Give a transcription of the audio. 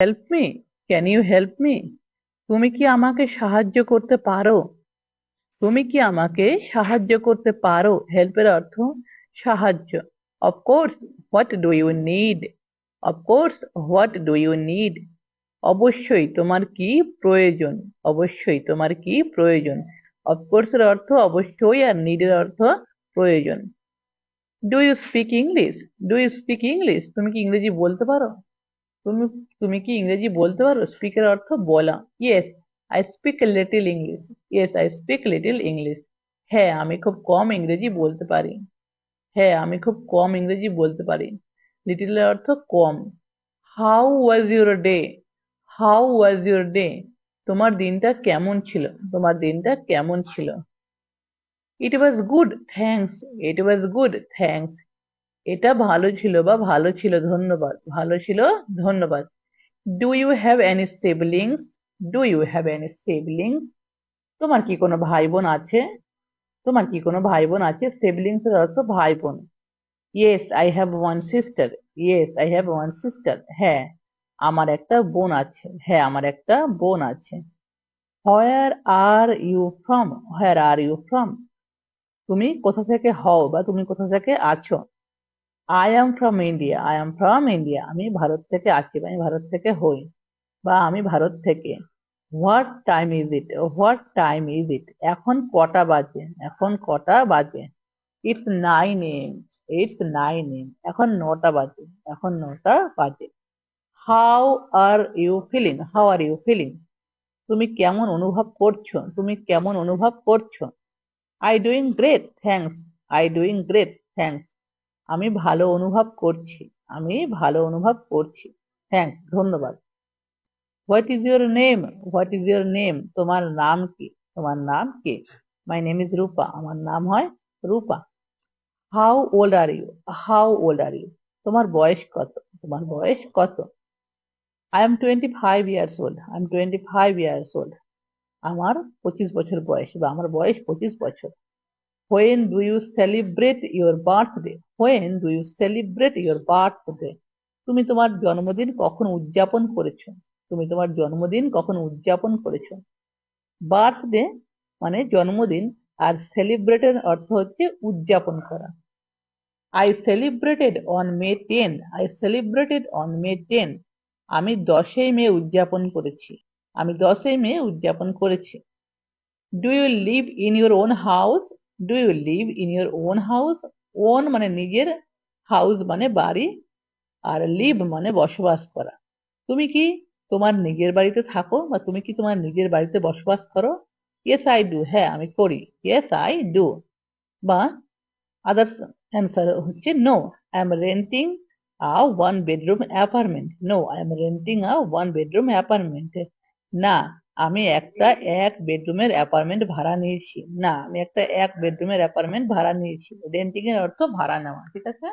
Help me, can you help me? তুমি কি আমাকে সাহায্য করতে পারো? তুমি কি আমাকে সাহায্য করতে পারো? হেল্পের অর্থ সাহায্য। Of course, what do you need? Of course, what do you need? অবশ্যই তোমার কি প্রয়োজন? অবশ্যই তোমার কি প্রয়োজন? অফকোর্সের অর্থ অবশ্যই, আর নিডের অর্থ প্রয়োজন। Do you speak English? Do you speak English? তুমি কি ইংরেজি বলতে পারো? তুমি তুমি কি ইংরেজি বলতে পারো? স্পিকের অর্থ বলা। Yes, I speak little English. Yes, I speak little English. হ্যাঁ, আমি খুব কম ইংরেজি বলতে পারি। হ্যাঁ, আমি খুব কম ইংরেজি বলতে পারি। লিটলের অর্থ কম। How was your day? How was your day? তোমার দিনটা কেমন ছিল? তোমার দিনটা কেমন ছিল? It was good thanks. It was good thanks. এটা ভালো ছিল বা ভালো ছিল, ধন্যবাদ। ভালো ছিল, ধন্যবাদ। Do you have any siblings? Do you have any siblings? তোমার কি কোনো ভাই বোন আছে? তোমার কি কোনো ভাই বোন আছে? সিবলিংস এর অর্থ ভাই বোন। Yes, I have one sister. Yes, I have one sister. হ্যাঁ, আমার একটা বোন আছে। হ্যাঁ, আমার একটা বোন আছে। Where are you from? Where are you from? তুমি কোথা থেকে হও বা তুমি কোথা থেকে আছো? I am from India. I am from India. আমি ভারত থেকে আছি বা আমি ভারত থেকে হই বা আমি ভারত থেকে। What time is it? What time is it? এখন কটা বাজে? এখন কটা বাজে? It's 9 AM। It's 9 AM। এখন 9টা বাজে। এখন 9টা বাজে। How are you feeling? How are you feeling? তুমি কেমন অনুভব করছো? তুমি কেমন অনুভব করছো? I doing great thanks. I doing great thanks. আমি ভালো অনুভব করছি। আমি ভালো অনুভব করছি। থ্যাঙ্কস, ধন্যবাদ। What is your name? What is your name? তোমার নাম কি? তোমার নাম কি? My name is Rupa. আমার নাম হয় Rupa. How old are you? How old are you? তোমার বয়স কত? তোমার বয়স কত? I am 25 years old। I am 25 years old। আমার 25 বছর বয়স বা আমার বয়স 25 বছর। When do you celebrate your birthday? When do you celebrate your birthday? তুমি তোমার জন্মদিন কখন উদযাপন করেছো? তুমি তোমার জন্মদিন কখন উদযাপন করেছো? বার্থডে মানে জন্মদিন, আর সেলিব্রেটের অর্থ হচ্ছে উদযাপন করা। I celebrated on May 10। I celebrated on May 10। আমি 10ই মে উদযাপন করেছি। আমি 10ই মে উদযাপন করেছি। Do you live in your own house? Do you live in your own house? Own মানে নিজের, হাউস মানে বাড়ি, আর লিভ মানে বসবাস করা। তুমি কি তোমার নিজের বাড়িতে থাকো বা তুমি কি তোমার নিজের বাড়িতে বসবাস করো? Yes I do. হ্যাঁ, আমি করি। Yes I do. বা আদার্স অ্যান্সার হচ্ছে no, I am renting a 1 bedroom apartment. No, I am renting a 1 bedroom apartment. না, আমি একটা 1 বেডরুমের অ্যাপার্টমেন্ট ভাড়া নিয়েছি। না, আমি একটা 1 বেডরুমের অ্যাপার্টমেন্ট ভাড়া নিয়েছি। রেন্টিং এর অর্থ ভাড়া নেওয়া। ঠিক আছে।